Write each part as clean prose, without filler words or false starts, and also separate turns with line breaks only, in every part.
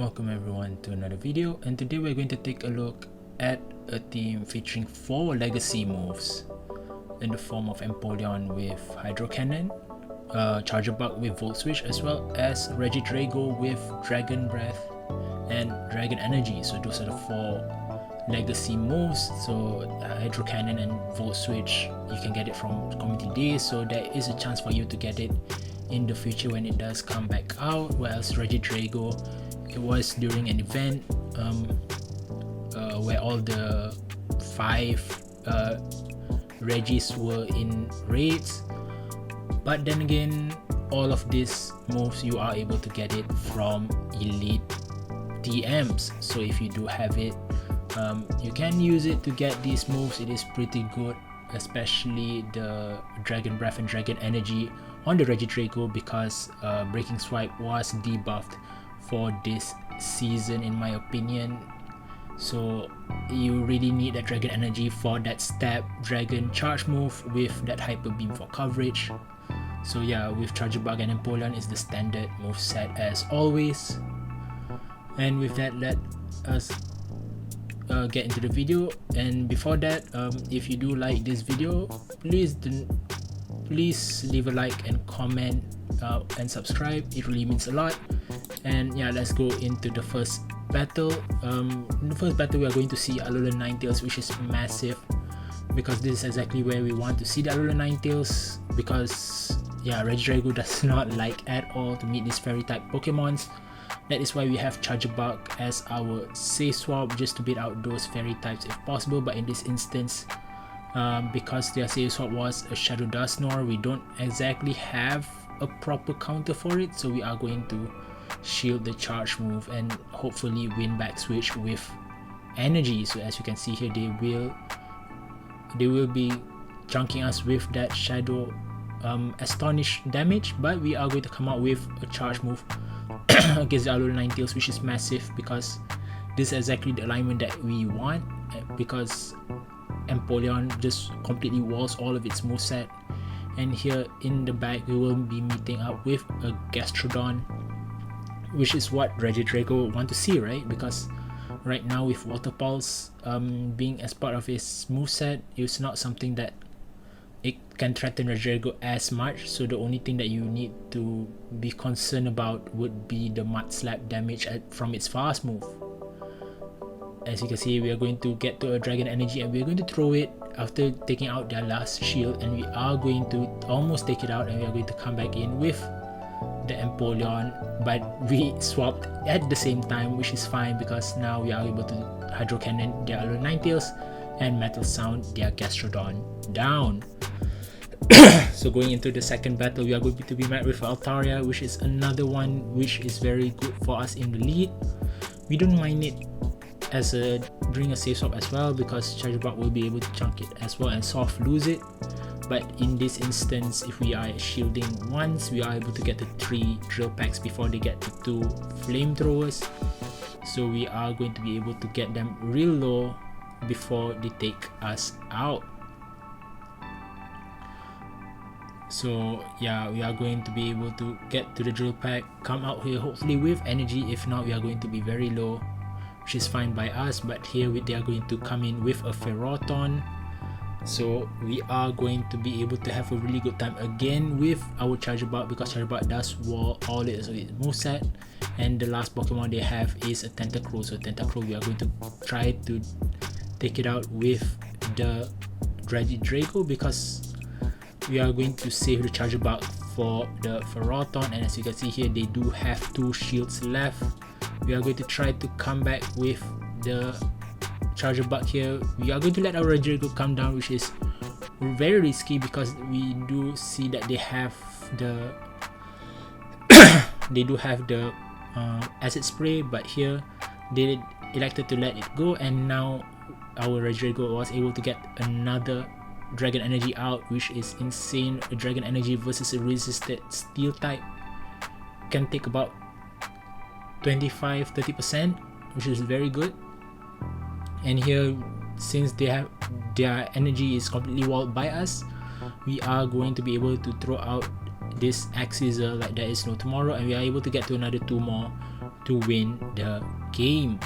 Welcome everyone to another video, and today we're going to take a look at a team featuring 4 legacy moves in the form of Empoleon with Hydro Cannon, Charjabug with Volt Switch, as well as Regidrago with Dragon Breath and Dragon Energy. So those are the 4 legacy moves. So Hydro Cannon and Volt Switch, you can get it from community days, so there is a chance for you to get it in the future when it does come back out. Whereas Regidrago, it was during an event where all the 5 Regis were in raids, but then again, all of these moves you are able to get it from elite TMs. So if you do have it, you can use it to get these moves. It is pretty good, especially the Dragon Breath and Dragon Energy on the Regidrago, because Breaking Swipe was debuffed for this season in my opinion. So you really need that Dragon Energy for that stab dragon charge move with that Hyper Beam for coverage. So yeah, with Charjabug and Empoleon is the standard move set as always. And with that, let us get into the video. And before that, if you do like this video, please leave a like and comment and subscribe. It really means a lot. And yeah, let's go into the first battle. In the first battle, we are going to see Alolan Ninetales, which is massive, because this is exactly where we want to see the Alolan Ninetales, because yeah, Regidrago does not like at all to meet these fairy type Pokemons. That is why we have Charjabug as our safe swap, just to beat out those fairy types if possible. But in this instance, because their safe swap was a Shadow Dusknoir, we don't exactly have a proper counter for it, so we are going to shield the charge move and hopefully win back switch with energy. So as you can see here, they will be chunking us with that Shadow Astonish damage, but we are going to come out with a charge move against the Alolan Ninetales, which is massive, because this is exactly the alignment that we want, because Empoleon just completely walls all of its moveset. And here in the back, we will be meeting up with a Gastrodon, which is what Regidrago want to see, right? Because right now with Water Pulse being as part of his moveset, it's not something that it can threaten Regidrago as much. So the only thing that you need to be concerned about would be the Mud Slap damage from its fast move. As you can see, we are going to get to a Dragon Energy and we are going to throw it after taking out their last shield, and we are going to almost take it out, and we are going to come back in with the Empoleon, but we swapped at the same time, which is fine, because now we are able to Hydro Cannon their Alolan Ninetales and Metal Sound their Gastrodon down. So going into the second battle, we are going to be met with Altaria, which is another one which is very good for us in the lead. We don't mind it as during a safe swap as well, because Charjabug will be able to chunk it as well and soft lose it. But in this instance, if we are shielding once, we are able to get the 3 drill packs before they get the 2 flamethrowers. So we are going to be able to get them real low before they take us out. So yeah, we are going to be able to get to the drill pack, come out here hopefully with energy. If not, we are going to be very low, which is fine by us. But here they are going to come in with a Ferrothorn. So we are going to be able to have a really good time again with our Charjabug, because Charjabug does wall all its moveset, and the last Pokemon they have is a Tentacruel. So Tentacruel, we are going to try to take it out with the Regidrago, because we are going to save the Charjabug for the Ferrothorn. And as you can see here, they do have 2 shields left. We are going to try to come back with the Charjabug here. We are going to let our Regidrago come down, which is very risky, because we do see that they have the acid spray, but here they elected to let it go, and now our Regidrago was able to get another Dragon Energy out, which is insane. A Dragon Energy versus a resisted Steel type can take about 25-30%, which is very good. And here, since their energy is completely walled by us, we are going to be able to throw out this Axeezer like there is no tomorrow, and we are able to get to another 2 more to win the game.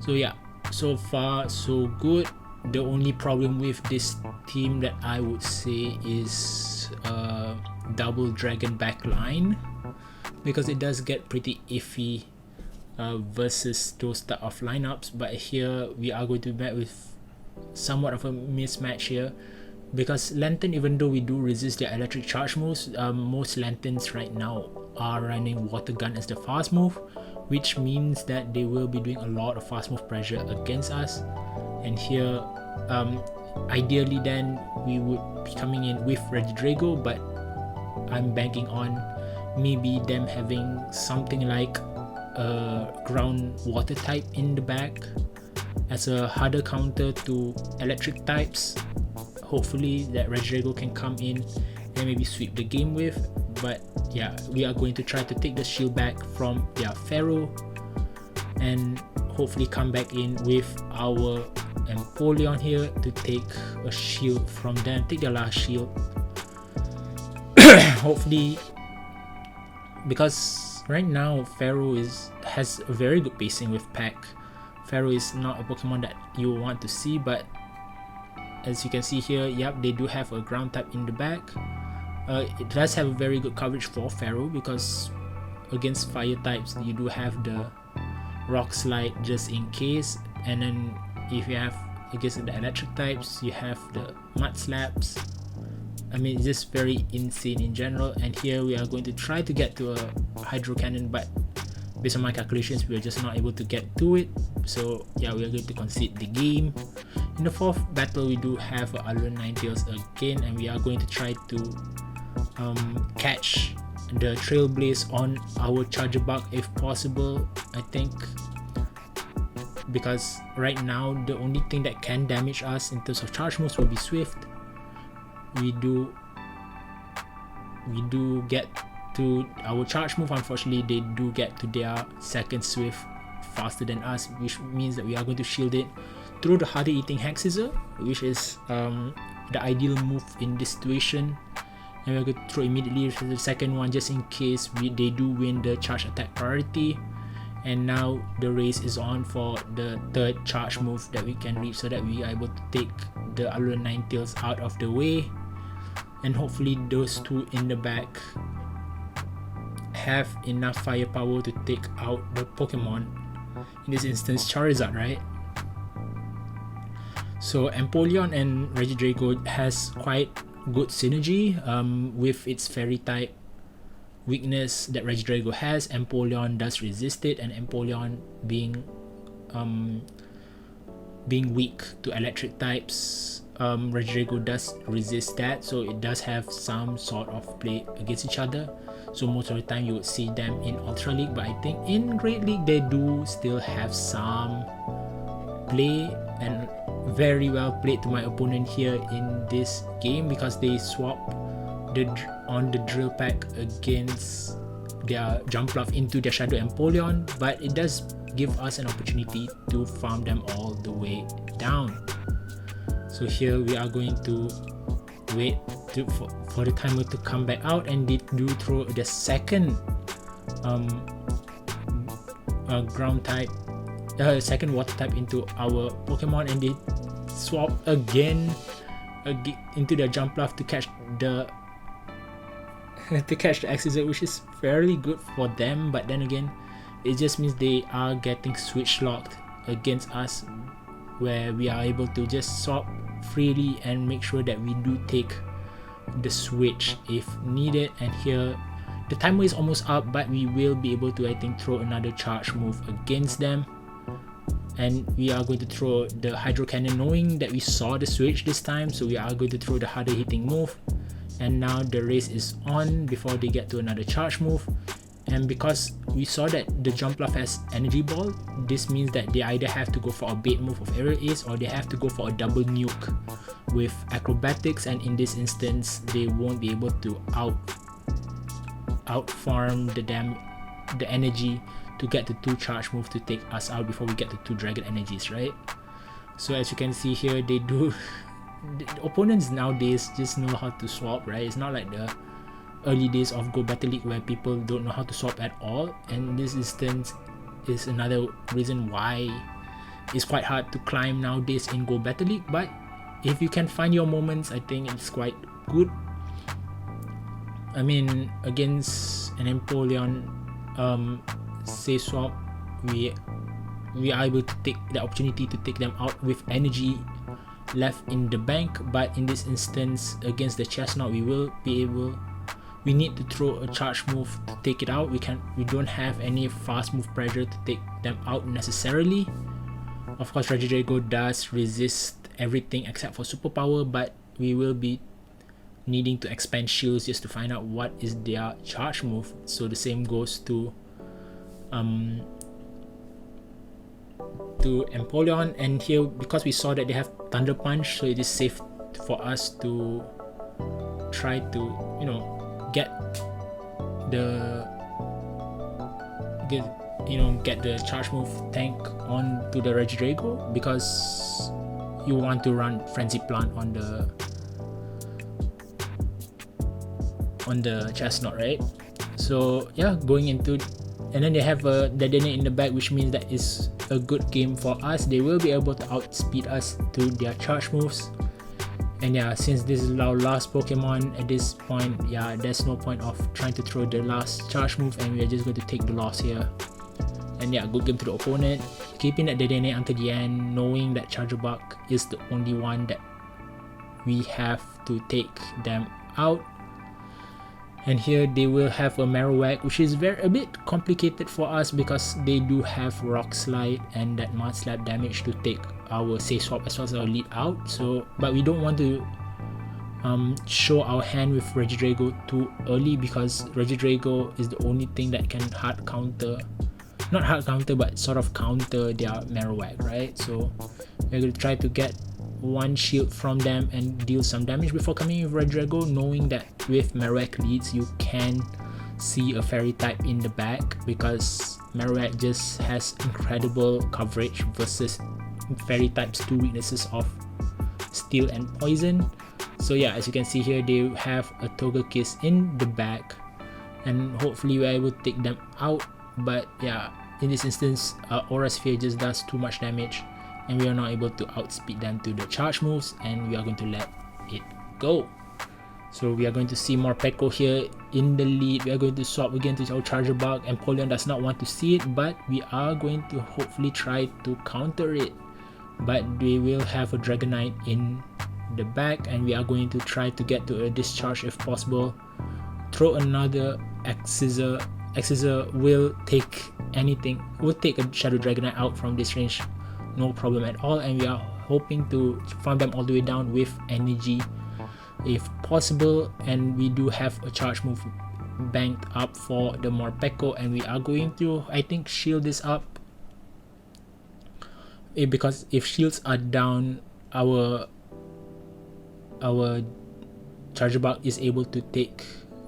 So yeah, so far so good. The only problem with this team that I would say is double dragon backline, because it does get pretty iffy versus those type of lineups. But here we are going to be met with somewhat of a mismatch here, because Lantern, even though we do resist their electric charge moves, most Lanterns right now are running water gun as the fast move, which means that they will be doing a lot of fast move pressure against us. And here ideally then we would be coming in with Regidrago, but I'm banking on maybe them having something like a ground water type in the back as a harder counter to electric types. Hopefully that Regidrago can come in and maybe sweep the game with. But yeah, we are going to try to take the shield back from their Pharaoh and hopefully come back in with our Empoleon here to take a shield from them, take their last shield. Hopefully, because right now Pharaoh has a very good pacing with Pack. Pharaoh is not a Pokemon that you want to see, but as you can see here, yep, they do have a ground type in the back. It does have a very good coverage for Pharaoh, because against fire types you do have the Rock Slide just in case, and then if you have against the electric types you have the Mud Slaps. I mean, it's just very insane in general. And here we are going to try to get to a Hydro Cannon, but based on my calculations we are just not able to get to it. So yeah, we are going to concede the game. In the fourth battle we do have Alolan Ninetales again, and we are going to try to catch the Trailblaze on our Charjabug if possible, I think, because right now the only thing that can damage us in terms of charge moves will be Swift. We do get to our charge move. Unfortunately, they do get to their second Swift faster than us, which means that we are going to shield it through the harder eating Hack Scissor, which is the ideal move in this situation. And we're going to throw immediately to the second one just in case they do win the charge attack priority. And now the race is on for the third charge move that we can reach, so that we are able to take the Alolan Ninetales out of the way. And hopefully those two in the back have enough firepower to take out the Pokemon, in this instance Charizard, right? So Empoleon and Regidrago has quite good synergy with its fairy type weakness that Regidrago has. Empoleon does resist it, and Empoleon being weak to electric types, Regidrago does resist that, so it does have some sort of play against each other. So most of the time you would see them in Ultra League, but I think in Great League they do still have some play, and very well played to my opponent here in this game, because they swap on the drill pack against their Jumpluff into their Shadow Empoleon, but it does give us an opportunity to farm them all the way down. So here we are going to wait for the timer to come back out, and they do throw the second ground type, second water type into our Pokemon, and they swap again into their Jumpluff to catch the X-Scissor, which is fairly good for them. But then again, it just means they are getting switch locked against us, where we are able to just swap freely and make sure that we do take the switch if needed. And here the timer is almost up, but we will be able to, I think, throw another charge move against them. And we are going to throw the Hydro Cannon, knowing that we saw the switch this time, so we are going to throw the harder hitting move. And now the race is on before they get to another charge move. And because we saw that the Jumpluff has Energy Ball, this means that they either have to go for a bait move of Aerial Ace, or they have to go for a double nuke with Acrobatics, and in this instance they won't be able to out farm the energy to get the 2 charge move to take us out before we get the 2 Dragon Energies, right? So as you can see here, the opponents nowadays just know how to swap, right? It's not like the early days of Go Battle League where people don't know how to swap at all, and this instance is another reason why it's quite hard to climb nowadays in Go Battle League. But if you can find your moments, I think it's quite good. I mean, against an Empoleon say swap, we are able to take the opportunity to take them out with energy left in the bank. But in this instance against the Chestnut, we need to throw a charge move to take it out. We don't have any fast move pressure to take them out necessarily. Of course, Regidrago does resist everything except for superpower, but we will be needing to expand shields just to find out what is their charge move. So the same goes to Empoleon, and here because we saw that they have Thunder Punch, so it is safe for us to try to, you know, get the charge move tank onto the Regidrago, because you want to run Frenzy Plant on the Chestnut, right? So yeah, going into, and then they have a Dedenne in the back, which means that is a good game for us. They will be able to outspeed us to their charge moves. And yeah, since this is our last Pokemon at this point, yeah, there's no point of trying to throw the last charge move, and we are just going to take the loss here. And yeah, good game to the opponent, keeping that Dedenne until the end, knowing that Charjabug is the only one that we have to take them out. And here they will have a Marowak, which is a bit complicated for us because they do have Rock Slide and that Mud Slap damage to take our Say Swap as well as our lead out. So, but we don't want to show our hand with Regidrago too early, because Regidrago is the only thing that can not hard counter, but sort of counter their Marowak, right? So we're going to try to get one shield from them and deal some damage before coming with Regidrago, knowing that with Marowak leads you can see a Fairy type in the back, because Marowak just has incredible coverage versus Fairy types' two weaknesses of Steel and Poison. So yeah, as you can see here, they have a Togekiss in the back, and hopefully we're able to take them out. But yeah, in this instance, Aura Sphere just does too much damage, and we are not able to outspeed them to the charge moves, and we are going to let it go. So we are going to see more Peko here in the lead. We are going to swap again to our Charjabug. Empoleon does not want to see it, but we are going to hopefully try to counter it. But they will have a Dragonite in the back, and we are going to try to get to a discharge if possible. Throw another X-Scissor. X-Scissor will take anything, will take a Shadow Dragonite out from this range, no problem at all, and we are hoping to farm them all the way down with energy if possible. And we do have a charge move banked up for the Morpeko, and we are going to, I think, shield this up, because if shields are down, our Charjabug is able to take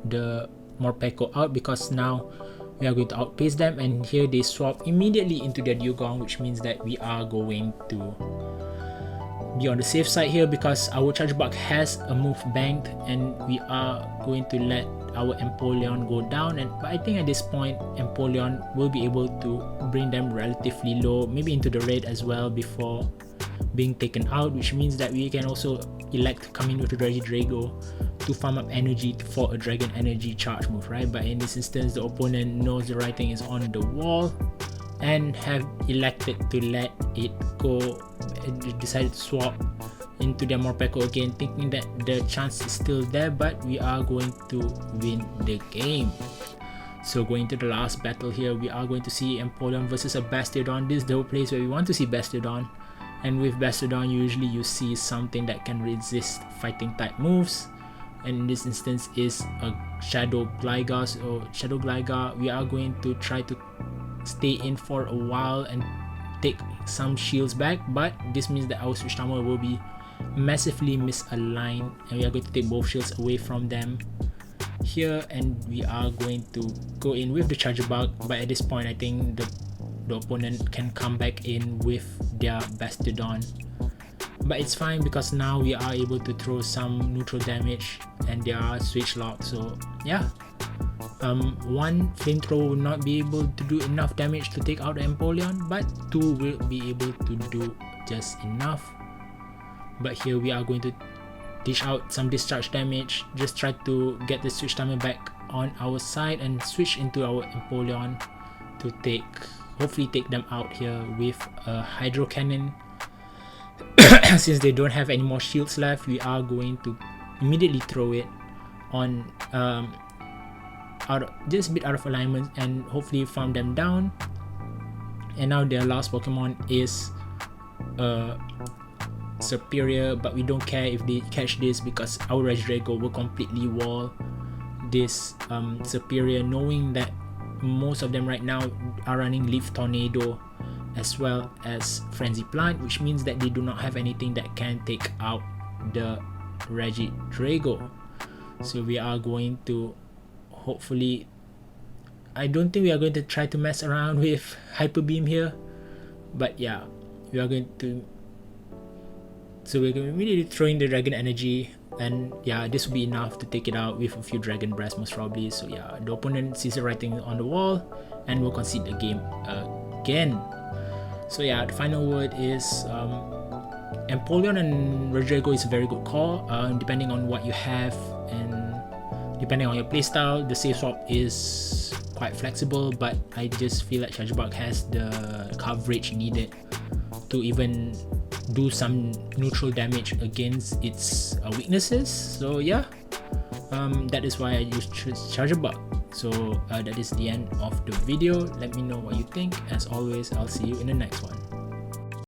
the Morpeko out, because now we are going to outpace them. And here they swap immediately into their Dugong, which means that we are going to be on the safe side here, because our Charjabug has a move banked, and we are going to let our Empoleon go down. But I think at this point Empoleon will be able to bring them relatively low, maybe into the red as well, before being taken out, which means that we can also elect to come in with the Regidrago to farm up energy for a Dragon Energy charge move, right? But in this instance, the opponent knows the writing is on the wall and have elected to let it go. They decided to swap into their Morpeko again, thinking that the chance is still there, but we are going to win the game. So going to the last battle here, we are going to see Empoleon versus a Bastiodon. This is the place where we want to see Bastiodon, and with Bastiodon usually you see something that can resist fighting type moves, and in this instance is a Shadow Gligar. So Shadow Gligar, we are going to try to stay in for a while and take some shields back, but this means that our Switch Armor will be massively misaligned, and we are going to take both shields away from them here, and we are going to go in with the Charjabug. But at this point I think the opponent can come back in with their Bastiodon, but it's fine because now we are able to throw some neutral damage and they are switch locked. So yeah, one flamethrower will not be able to do enough damage to take out the Empoleon, but two will be able to do just enough. But here we are going to dish out some discharge damage, just try to get the switch timer back on our side and switch into our Empoleon to hopefully take them out here with a Hydro Cannon. Since they don't have any more shields left, we are going to immediately throw it on just a bit out of alignment and hopefully farm them down. And now their last Pokemon is Superior, but we don't care if they catch this because our Regidrago will completely wall this Superior, knowing that most of them right now are running Leaf Tornado as well as Frenzy Plant, which means that they do not have anything that can take out the Regidrago. So we are going to hopefully, I don't think we are going to try to mess around with Hyper Beam here, but yeah, we are going to, so we're going to immediately throw in the Dragon Energy, and yeah, this will be enough to take it out with a few Dragon Breaths most probably. So yeah, the opponent sees the writing on the wall and will concede the game again. So yeah, the final word is Empoleon and Regidrago is a very good call, depending on what you have and depending on your playstyle. The save swap is quite flexible, but I just feel like Charjabug has the coverage needed to even do some neutral damage against its weaknesses. So yeah, that is why I use Charjabug. So that is the end of the video. Let me know what you think. As always, I'll see you in the next one.